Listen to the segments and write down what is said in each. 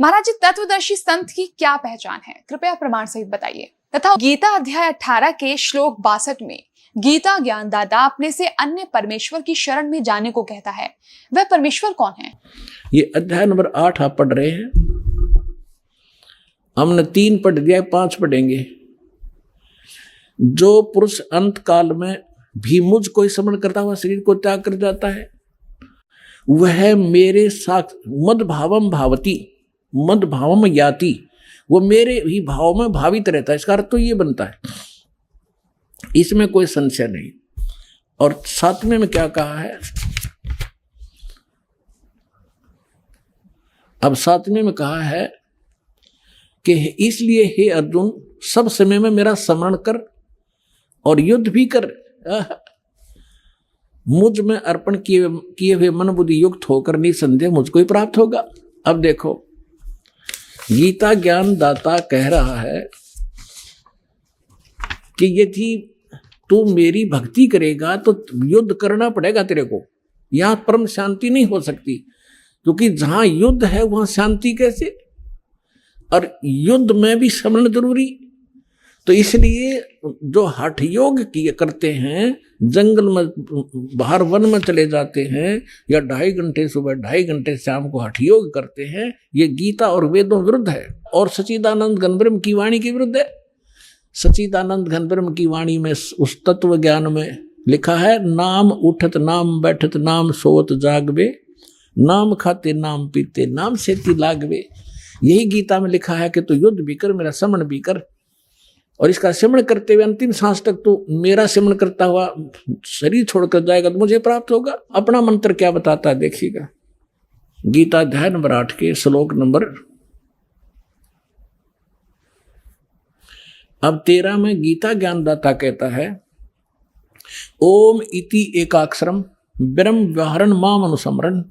महाराज जी, तत्वदर्शी संत की क्या पहचान है, कृपया प्रमाण सहित बताइए। तथा गीता अध्याय 18 के श्लोक 62 में गीता ज्ञानदाता अपने से अन्य परमेश्वर की शरण में जाने को कहता है। वह परमेश्वर कौन है? ये अध्याय नंबर 8 आप पढ़ रहे हैं। हमने 3 पढ़ दिया, 5 पढ़ेंगे। जो पुरुष अंत काल में भी मुझ को स्मरण करता हुआ शरीर को त्याग कर जाता है, वह मेरे साथ मद भावम भावती, मद भावम याति, वो मेरे ही भाव में भावित रहता है। इसका अर्थ तो ये बनता है, इसमें कोई संशय नहीं। और 7वें में क्या कहा है? अब 7वें में कहा है कि इसलिए हे अर्जुन, सब समय में मेरा स्मरण कर और युद्ध भी कर। मुझ में अर्पण किए हुए मन बुद्धि युक्त होकर निसंदेह मुझको ही प्राप्त होगा। अब देखो, गीता ज्ञान दाता कह रहा है कि यदि तू मेरी भक्ति करेगा तो युद्ध करना पड़ेगा तेरे को। यहां परम शांति नहीं हो सकती, क्योंकि जहां युद्ध है वहां शांति कैसे? और युद्ध में भी स्मरण जरूरी। तो इसलिए जो हठ योग किए करते हैं, जंगल में बाहर वन में चले जाते हैं, या 2.5 घंटे सुबह 2.5 घंटे शाम को हठ योग करते हैं, ये गीता और वेदों विरुद्ध है और सच्चिदानंद घन ब्रह्म की वाणी के विरुद्ध है। सच्चिदानंद घन ब्रह्म की वाणी में उस तत्व ज्ञान में लिखा है, नाम उठत नाम बैठत नाम सोत जागवे, नाम खाते नाम पीते नाम सेती लागवे। यही गीता में लिखा है कि तू युद्ध भी कर, मेरा स्मरण भी कर, और इसका सिमरण करते हुए अंतिम सांस तक तू मेरा सिमरण करता हुआ शरीर छोड़कर जाएगा तो मुझे प्राप्त होगा। अपना मंत्र क्या बताता है देखिएगा। गीता अध्याय नंबर 8 के श्लोक नंबर अब 13 में गीता ज्ञानदाता कहता है, ओम इति एकाक्षरम ब्रह्म व्यवहरण माम अनुसमरण,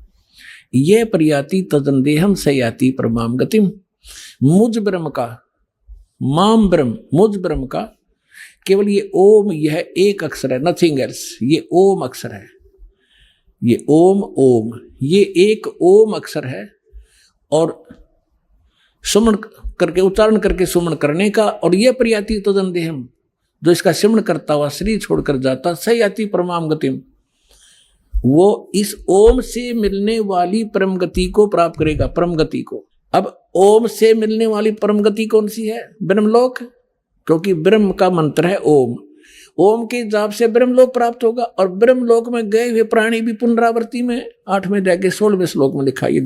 ये प्रयाति तदंदेहम सयाति परमाम गतिम। मुझ ब्रह्म का, माम ब्रह्म, मुझ ब्रह्म का केवल ये ओम, यह एक अक्षर है, नथिंग एल्स। ये ओम अक्षर है, ये ओम, ओम, ये एक ओम अक्षर है। और सुमन करके, उच्चारण करके सुमन करने का, और यह प्रयाति तदंदेहम, जो इसका सिमरण करता हुआ शरीर छोड़कर जाता, सयाति परमाम गतिम, वो इस ओम से मिलने वाली परम गति को प्राप्त करेगा, परम गति को। अब ओम से मिलने वाली परम गति कौन सी है? ब्रह्मलोक, क्योंकि ब्रह्म का मंत्र है ओम। ओम के जाप से ब्रह्मलोक प्राप्त होगा, और ब्रह्मलोक में गए हुए प्राणी भी पुनरावृत्ति में 8वें अध्याय के 16वें श्लोक में लिखा, ये देख।